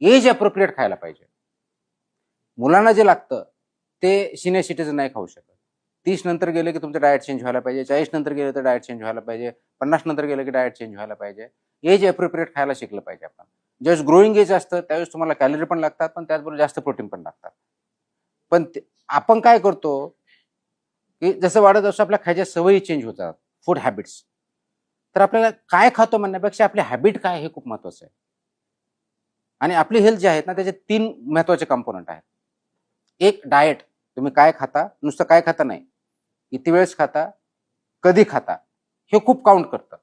Age appropriate खायला पाहिजे. मुलांना जे लागतं ते सिनियर सिटीजन नाही खाऊ शकत. 30 नंतर गेले की तुमचं डाएट चेंज व्हायला पाहिजे, 40 नंतर गेले तर डाएट चेंज व्हायला पाहिजे, 50 नंतर गेलं की डाएट चेंज व्हायला पाहिजे. एज अप्रोप्रिएट खायला शिकलं पाहिजे आपण. ज्यावेळेस ग्रोईंग एज असतं त्यावेळेस तुम्हाला कॅलरी पण लागतात, पण त्याचबरोबर जास्त प्रोटीन पण लागतात. पण आपण काय करतो की जसं वाढत असतो आपल्या खायच्या सवयी चेंज होतात, फूड हॅबिट्स. तर आपल्याला काय खातो म्हणण्यापेक्षा आपली हॅबिट काय हे खूप महत्वाचं आहे. आणि आपली हेल्थ जी आहे ना त्याचे 3 महत्वाचे कंपोनंट आहेत. एक डाएट, तुम्ही काय खाता, नुसतं काय खाता नाही, किती वेळेस खाता, कधी खाता, हे खूप काउंट करतं.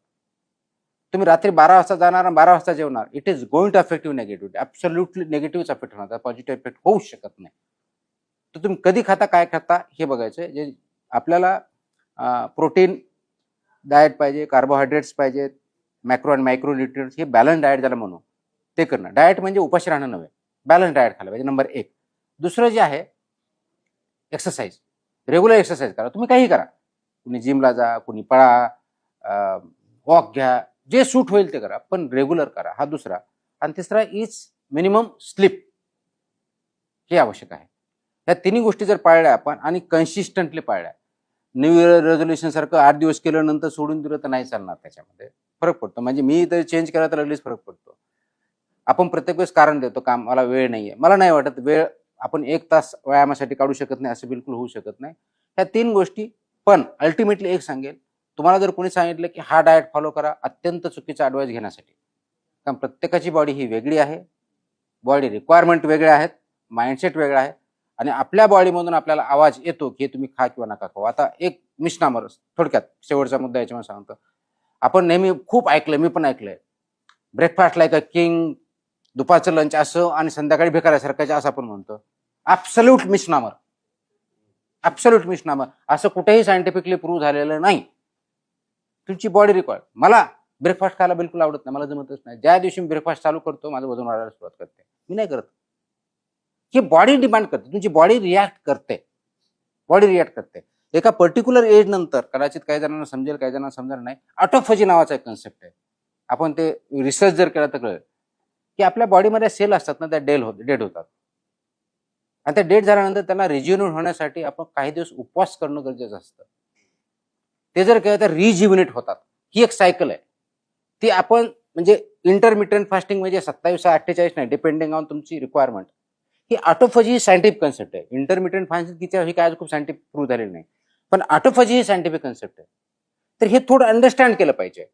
तुम्ही रात्री 12 वाजता जाणार आणि 12 वाजता जेवणार, it is going to affect you negative. Absolutely निगेटिव्हच अफेक्ट होणार, पॉझिटिव्ह इफेक्ट होऊच शकत नाही. तर तुम्ही कधी खाता, काय खाता हे बघायचं. जे आपल्याला प्रोटीन डाएट पाहिजे, कार्बोहायड्रेट्स पाहिजेत, मॅक्रो आणि मायक्रो न्यूट्रिएंट्स, हे बॅलन्स डाएट ज्याला म्हणू ते करणं. डाएट म्हणजे उपाशी राहणं नव्हे, बॅलन्स डाएट खायला पाहिजे, नंबर 1. दुसरं जे आहे एक्सरसाइज, रेग्युलर एक्सरसाइज करा. तुम्ही काही करा, कुणी जिमला जा, कुणी पळा, वॉक घ्या, जे सूट होईल ते करा, पण रेग्युलर करा. हा दुसरा. आणि तिसरा इज मिनिमम स्लीप, हे आवश्यक आहे. या तिन्ही गोष्टी जर पाळल्या आपण आणि कन्सिस्टंटली पाळल्या, न्यू इयर रेझोल्युशन सारखं 8 दिवस केलं नंतर सोडून दिलं तर नाही चालणार. त्याच्यामध्ये फरक पडतो. म्हणजे मी तर चेंज केला तर लगेच फरक पडतो. आपण प्रत्येक वेळेस कारण देतो, काम मला वेळ नाहीये. मला नाही वाटत वेळ आपण 1 तास व्यायामासाठी काढू शकत नाही, असं बिलकुल होऊ शकत नाही. ह्या 3 गोष्टी. पण अल्टिमेटली एक सांगेल, तुम्हाला जर कोणी सांगितलं की हा डाएट फॉलो करा, अत्यंत चुकीचा ॲडवाइस घेण्यासाठी. कारण प्रत्येकाची बॉडी ही वेगळी आहे, बॉडी रिक्वायरमेंट वेगळ्या आहेत, माइंडसेट वेगळा आहे आणि आपल्या बॉडीमधून आपल्याला आवाज येतो की हे तुम्ही खा किंवा नका खाऊ. आता एक मिशनामर थोडक्यात शेवटचा मुद्दा याच्यामध्ये सांगतो. आपण नेहमी खूप ऐकलंय, मी पण ऐकलंय, ब्रेकफास्ट लाईक अ किंग, दुपारचं लंच असं आणि संध्याकाळी भिकाऱ्यासारखं असं आपण म्हणतो. Absolute misnomer, absolute misnomer. असं कुठेही सायंटिफिकली प्रूव्ह झालेलं नाही. तुमची बॉडी रिक्वायर. मला ब्रेकफास्ट खायला बिलकुल आवडत नाही, मला जमतच नाही. ज्या दिवशी मी ब्रेकफास्ट चालू करतो माझं वजन वाढायला सुरुवात करते. मी नाही करत. ही बॉडी डिमांड करते, तुमची बॉडी रिॲक्ट करते. बॉडी रिॲक्ट करते. एका पर्टिक्युलर एज नंतर कदाचित काही जणांना समजेल, काही जणांना समजणार नाही. ऑटोफॅजी नावाचा एक कन्सेप्ट आहे. आपण ते रिसर्च जर केला तर कळेल की आपल्या बॉडीमध्ये सेल असतात ना, त्या डेड होतात. आणि त्या डेड झाल्यानंतर त्यांना रिज्युनेट होण्यासाठी आपण काही दिवस उपवास करणं गरजेचं असतं. ते जर केलं तर रिज्युनेट होतात. ही एक सायकल आहे. ती आपण म्हणजे इंटरमिटंट फास्टिंग म्हणजे 27-48 नाही, डिपेंडिंग ऑन तुमची रिक्वायरमेंट. ही ऑटोफॅजी ही सायंटिफिक कन्सेप्ट आहे. इंटरमिटंट फास्टिंग ही काय खूप सायंटिफिक प्रूव्ह झालेली नाही. पण ऑटोफॅजी ही सायंटिफिक कन्सेप्ट आहे. तर हे थोडं अंडरस्टँड केलं पाहिजे.